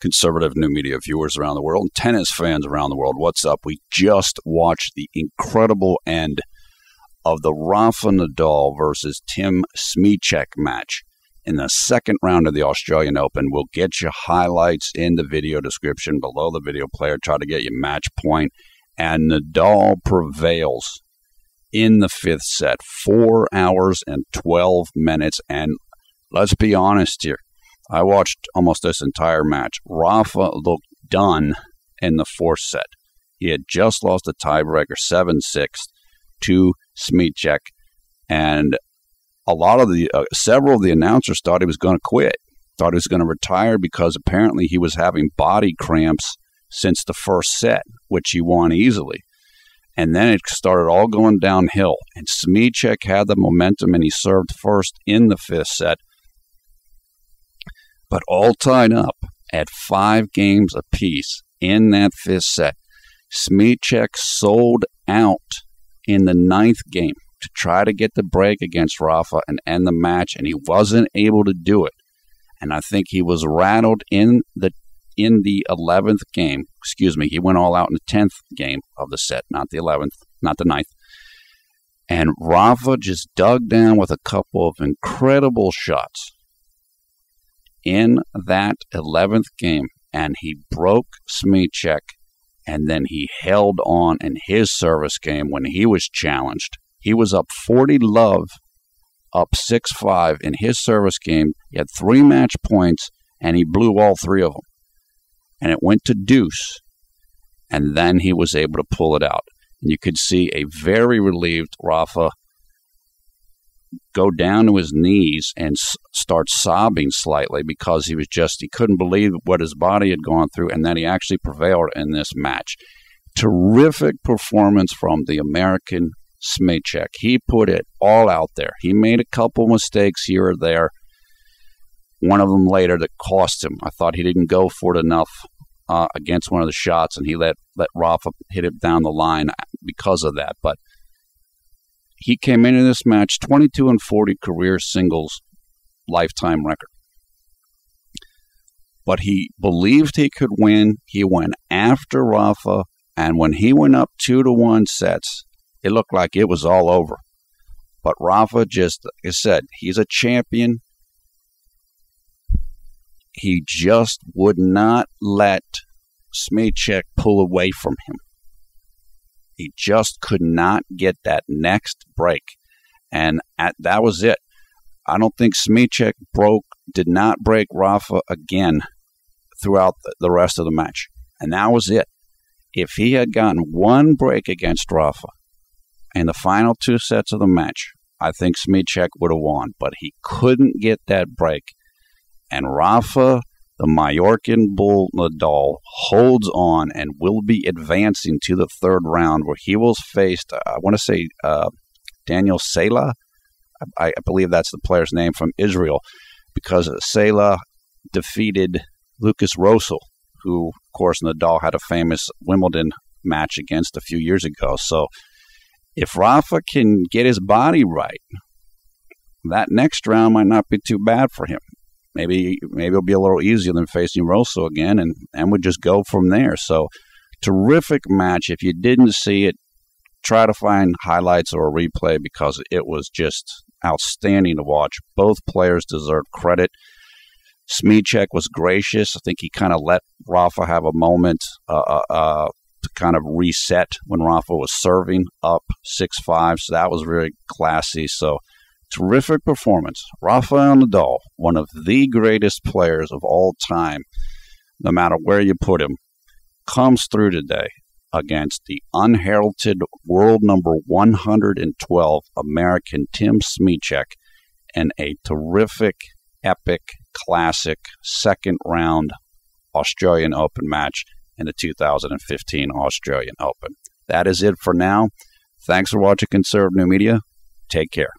conservative new media viewers around the world, and tennis fans around the world. What's up? We just watched the incredible end of the Rafa Nadal versus Tim Smyczek match in the second round of the Australian Open. We'll get you highlights in the video description below the video player. Try to get you match point. And Nadal prevails in the fifth set, 4 hours and 12 minutes. And let's be honest here. I watched almost this entire match. Rafa looked done in the fourth set. He had just lost a tiebreaker 7-6 to Smyczek, and several of the announcers thought he was going to quit, thought he was going to retire because apparently he was having body cramps since the first set, which he won easily. And then it started all going downhill, and Smyczek had the momentum, and he served first in the fifth set. But all tied up at 5 games apiece in that fifth set, Smyczek sold out in the ninth game to try to get the break against Rafa and end the match, and he wasn't able to do it. And I think he was rattled in the 11th game. Excuse me, he went all out in the 10th game of the set, not the 11th, not the 9th. And Rafa just dug down with a couple of incredible shots in that 11th game, and he broke Smyczek, and then he held on in his service game when he was challenged. He was up 40-love, up 6-5 in his service game. He had 3 match points, and he blew all 3 of them. And it went to deuce, and then he was able to pull it out. And you could see a very relieved Rafa go down to his knees and start sobbing slightly because he couldn't believe what his body had gone through, and that he actually prevailed in this match. Terrific performance from the American Smyczek. He put it all out there. He made a couple mistakes here or there. One of them later that cost him. I thought he didn't go for it enough against one of the shots, and he let Rafa hit it down the line because of that. But he came into this match 22-40 career singles lifetime record. But he believed he could win. He went after Rafa, and when he went up 2-1 sets, it looked like it was all over. But Rafa just, like I said, he's a champion. He just would not let Smyczek pull away from him. He just could not get that next break. And that was it. I don't think Smyczek did not break Rafa again throughout the rest of the match. And that was it. If he had gotten one break against Rafa in the final 2 sets of the match, I think Smyczek would have won. But he couldn't get that break. And Rafa, the Majorcan Bull Nadal, holds on and will be advancing to the third round, where he will face, I want to say, Daniel Sela. I believe that's the player's name, from Israel, because Sela defeated Lucas Rosol, who, of course, Nadal had a famous Wimbledon match against a few years ago. So if Rafa can get his body right, that next round might not be too bad for him. Maybe it'll be a little easier than facing Rosso again, and we'll just go from there. So, terrific match. If you didn't see it, try to find highlights or a replay, because it was just outstanding to watch. Both players deserve credit. Smyczek was gracious. I think he kind of let Rafa have a moment to kind of reset when Rafa was serving up 6-5. So that was very classy. So, terrific performance. Rafael Nadal, one of the greatest players of all time, no matter where you put him, comes through today against the unheralded world number 112 American Tim Smyczek in a terrific, epic, classic second round Australian Open match in the 2015 Australian Open. That is it for now. Thanks for watching Conservative New Media. Take care.